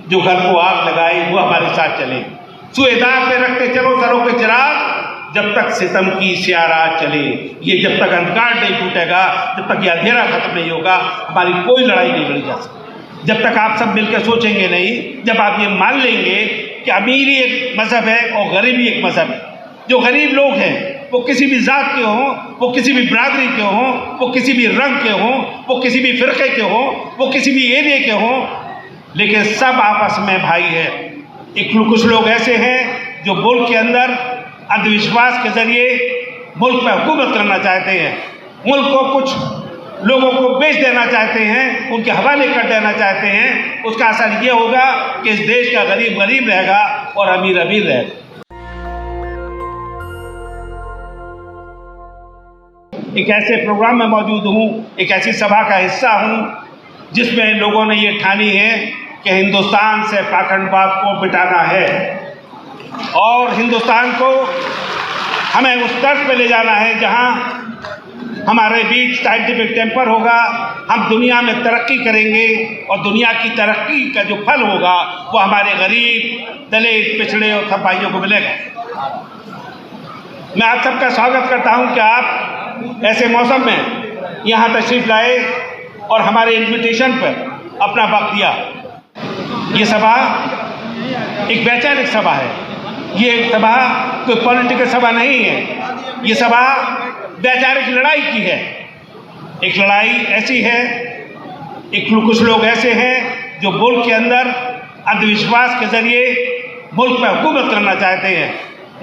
जो घर को आग लगाए वो हमारे साथ चले। सुएदाग में रखते चलो सरों के चिराग, जब तक सितम की स्यारात चले। ये जब तक अंधकार नहीं टूटेगा, जब तक ये अंधेरा खत्म नहीं होगा, हमारी कोई लड़ाई नहीं लड़ी जा सकती। जब तक आप सब मिलकर सोचेंगे नहीं, जब आप ये मान लेंगे कि अमीरी एक मज़हब है और गरीबी एक मज़हब है। जो गरीब लोग हैं वो किसी भी ज़ात के हों, वो किसी भी बरादरी के हों, वो किसी भी रंग के हों, वो किसी भी फ़िरक़े के हों, वो किसी भी एरिया के हों, लेकिन सब आपस में भाई है। कुछ लोग ऐसे हैं जो मुल्क के अंदर अंधविश्वास के ज़रिए मुल्क पर हुकूमत करना चाहते हैं, मुल्क को कुछ लोगों को बेच देना चाहते हैं, उनके हवाले कर देना चाहते हैं। उसका असर ये होगा कि इस देश का गरीब गरीब रहेगा और अमीर अमीर रहेगा। एक ऐसे प्रोग्राम में मौजूद हूँ, एक ऐसी सभा का हिस्सा हूँ जिसमें लोगों ने ये ठानी है कि हिंदुस्तान से पाखंडवाद को मिटाना है और हिंदुस्तान को हमें उस तर्ज पे ले जाना है जहाँ हमारे बीच साइंटिफिक टेम्पर होगा, हम दुनिया में तरक्की करेंगे और दुनिया की तरक्की का जो फल होगा वो हमारे गरीब, दलित, पिछड़े और सब भाइयों को मिलेगा। मैं आप सबका स्वागत करता हूँ कि आप ऐसे मौसम में यहाँ तशरीफ़ लाए और हमारे इन्विटेशन पर अपना वक्त दिया। ये सभा एक वैचारिक सभा है, ये सभा कोई पॉलिटिकल सभा नहीं है, ये सभा वैचारिक लड़ाई की है। एक लड़ाई ऐसी है, कुछ लोग ऐसे हैं जो मुल्क के अंदर अंधविश्वास के ज़रिए मुल्क पर हुकूमत करना चाहते हैं,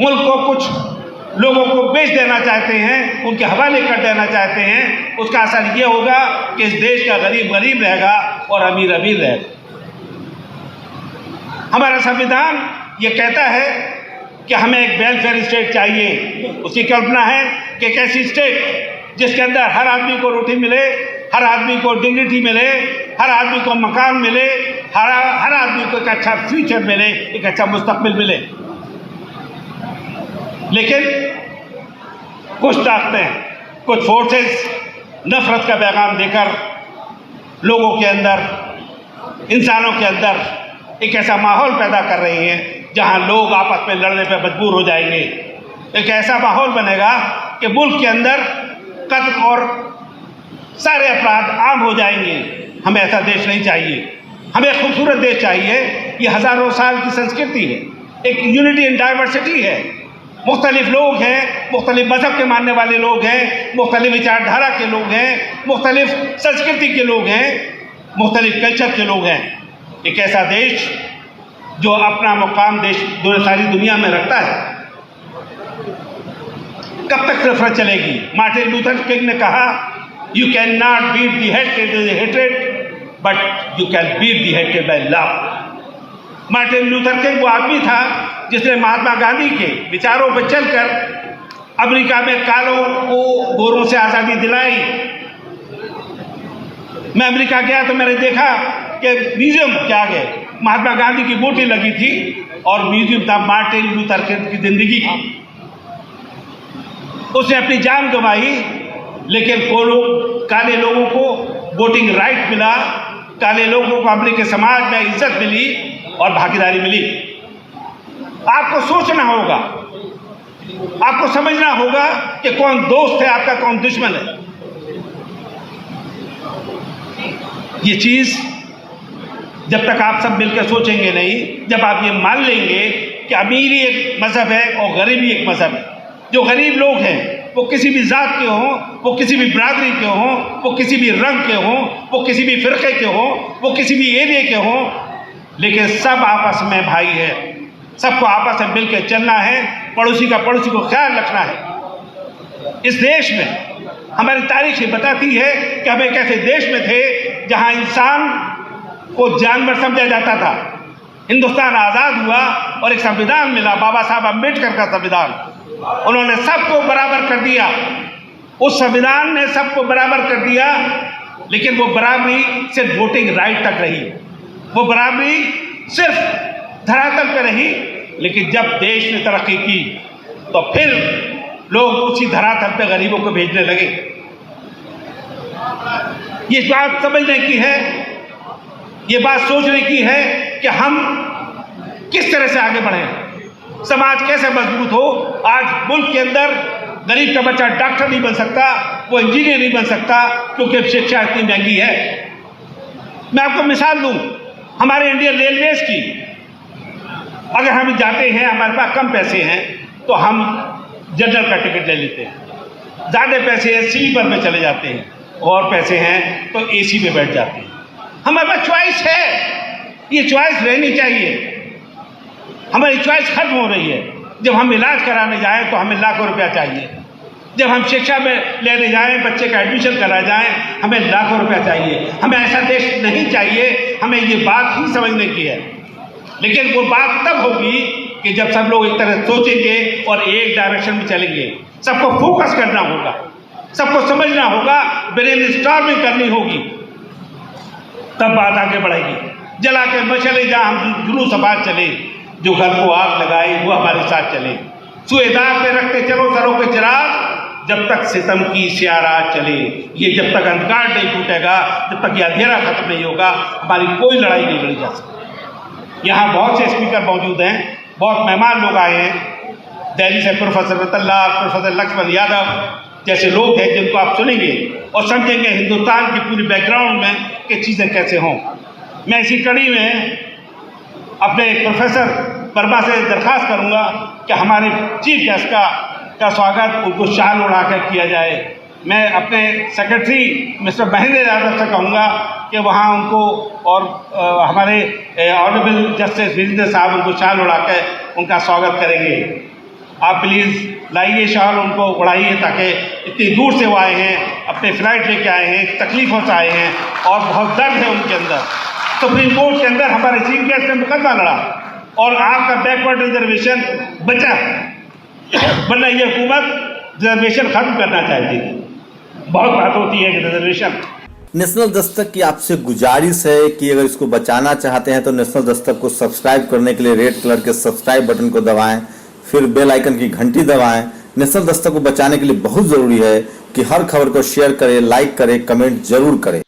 मुल्क को कुछ लोगों को बेच देना चाहते हैं, उनके हवाले कर देना चाहते हैं। उसका असर ये होगा कि इस देश का गरीब गरीब रहेगा और अमीर अमीर रहेगा। हमारा संविधान ये कहता है कि हमें एक वेलफेयर स्टेट चाहिए। उसकी कल्पना है कि एक ऐसी स्टेट जिसके अंदर हर आदमी को रोटी मिले, हर आदमी को डिग्निटी मिले, हर आदमी को मकान मिले, हर आदमी को एक अच्छा फ्यूचर मिले, एक अच्छा मुस्तकबिल मिले। लेकिन कुछ ताकतें, कुछ फोर्सेस नफरत का पैगाम देकर लोगों के अंदर, इंसानों के अंदर एक ऐसा माहौल पैदा कर रही हैं जहां लोग आपस में लड़ने पर मजबूर हो जाएंगे। एक ऐसा माहौल बनेगा कि मुल्क के अंदर कत्ल और सारे अपराध आम हो जाएंगे। हमें ऐसा देश नहीं चाहिए, हमें एक खूबसूरत देश चाहिए। ये हज़ारों साल की संस्कृति है, एक यूनिटी इन डाइवर्सिटी है। मुख्तलिफ लोग हैं, मुख्तलिफ मज़हब के मानने वाले लोग हैं, मुख्तलिफ विचारधारा के लोग हैं, मुख्तलिफ संस्कृति के लोग हैं, मुख्तलिफ कल्चर के लोग हैं। एक ऐसा देश जो अपना मुकाम देश सारी दुनिया में रखता है। कब तक नफरत चलेगी? मार्टिन लूथर किंग ने कहा, you can not beat the hatred with hatred but you can beat the hatred by love. Martin Luther King वो आदमी था जिसने महात्मा गांधी के विचारों पर चलकर अमेरिका में कालों को गोरों से आज़ादी दिलाई। मैं अमेरिका गया तो मैंने देखा कि म्यूजियम के आगे महात्मा गांधी की मूर्ति लगी थी और म्यूजियम था मार्टिन लूथर किंग की जिंदगी का। उसने अपनी जान गंवाई, लेकिन काले लोगों को वोटिंग राइट मिला, काले लोगों को अमेरिकी समाज में इज्जत मिली और भागीदारी मिली। आपको सोचना होगा, आपको समझना होगा कि कौन दोस्त है आपका, कौन दुश्मन है। ये चीज़ जब तक आप सब मिलकर सोचेंगे नहीं, जब आप ये मान लेंगे कि अमीरी एक मज़हब है और गरीबी एक मज़हब है। जो गरीब लोग हैं वो किसी भी ज़ात के हों, वो किसी भी बरादरी के हों, वो किसी भी रंग के हों, वो किसी भी फ़िरक़े के हों, वो किसी भी एरिया के हों, लेकिन सब आपस में भाई है। सबको आपस में मिल के चलना है, पड़ोसी का पड़ोसी को ख्याल रखना है। इस देश में हमारी तारीख ये बताती है कि हम एक ऐसे देश में थे जहां इंसान को जानवर समझा जाता था। हिंदुस्तान आज़ाद हुआ और एक संविधान मिला, बाबा साहब अम्बेडकर का संविधान। उन्होंने सबको बराबर कर दिया, उस संविधान ने सबको बराबर कर दिया, लेकिन वो बराबरी सिर्फ वोटिंग राइट तक रही, वो बराबरी सिर्फ धरातल पर रही। लेकिन जब देश ने तरक्की की तो फिर लोग उसी धरातल पर गरीबों को भेजने लगे। ये बात समझने की है, ये बात सोचने की है कि हम किस तरह से आगे बढ़ें, समाज कैसे मजबूत हो। आज मुल्क के अंदर गरीब का बच्चा डॉक्टर नहीं बन सकता, वो इंजीनियर नहीं बन सकता, क्योंकि शिक्षा इतनी महंगी है। मैं आपको मिसाल दूं, हमारे इंडियन रेलवेज की, अगर हम जाते हैं, हमारे पास कम पैसे हैं तो हम जनरल का टिकट ले लेते हैं, ज़्यादा पैसे हैं स्लीपर में चले जाते हैं, और पैसे हैं तो एसी में बैठ जाते हैं। हमारे पास चॉइस है, ये चॉइस रहनी चाहिए। हमारी चॉइस खत्म हो रही है। जब हम इलाज कराने जाएं तो हमें लाखों रुपया चाहिए, जब हम शिक्षा में लेने जाएं, बच्चे का एडमिशन करा जाएं, हमें लाखों रुपया चाहिए। हमें ऐसा देश नहीं चाहिए, हमें ये बात ही समझने की है। लेकिन वो बात तब होगी कि जब सब लोग एक तरह सोचेंगे और एक डायरेक्शन में चलेंगे। सबको फोकस करना होगा, सबको समझना होगा, ब्रेन स्टॉर्मिंग करनी होगी, तब बात आगे बढ़ेगी। जला के मचले जहाँ हम जुलूस आबाद चले, जो घर को आग लगाए वो हमारे साथ चले। सुएदार पे रखते चलो सरों के चिराग, जब तक सितम की स्यारात चले। ये जब तक अंधकार नहीं टूटेगा, जब तक ये अंधेरा खत्म नहीं होगा, हमारी कोई लड़ाई नहीं लड़ी जा सकती। यहाँ बहुत से स्पीकर मौजूद हैं, बहुत मेहमान लोग आए हैं दिल्ली से, प्रोफेसर रतनलाल, प्रोफेसर लक्ष्मण यादव जैसे लोग हैं, जिनको आप सुनेंगे और समझेंगे हिंदुस्तान की पूरी बैकग्राउंड में कि चीज़ें कैसे हों। मैं इसी कड़ी में अपने प्रोफेसर वर्मा से दरख्वास्त करूंगा कि हमारे चीफ गेस्ट का स्वागत उनको शाल उड़ाकर किया जाए। मैं अपने सेक्रेटरी मिस्टर महेंद्र यादव से कहूँगा कि वहाँ उनको और हमारे ऑनरेबल जस्टिस वीरेंद्र साहब उनको शाल उड़ाकर उनका स्वागत करेंगे। आप प्लीज़ लाइए शाल, उनको उड़ाइए, ताकि इतनी दूर से वो आए हैं, अपने फ्लाइट लेके आए हैं, तकलीफ़ों से आए हैं और बहुत दर्द है उनके अंदर। सुप्रीम कोर्ट के अंदर हमारे चीफ गेस्ट ने मुकदमा लड़ा और आपका बैकवर्ड रिजर्वेशन बचा, वरना ये हुकूमत रिजर्वेशन खत्म करना चाहती थी। बहुत बात होती है कि रिजर्वेशन। नेशनल दस्तक की आपसे गुजारिश है कि अगर इसको बचाना चाहते हैं तो नेशनल दस्तक को सब्सक्राइब करने के लिए रेड कलर के सब्सक्राइब बटन को दबाएं, फिर बेल आइकन की घंटी दबाएं। नेशनल दस्तक को बचाने के लिए बहुत जरूरी है कि हर खबर को शेयर करें, लाइक करें, कमेंट जरूर करें।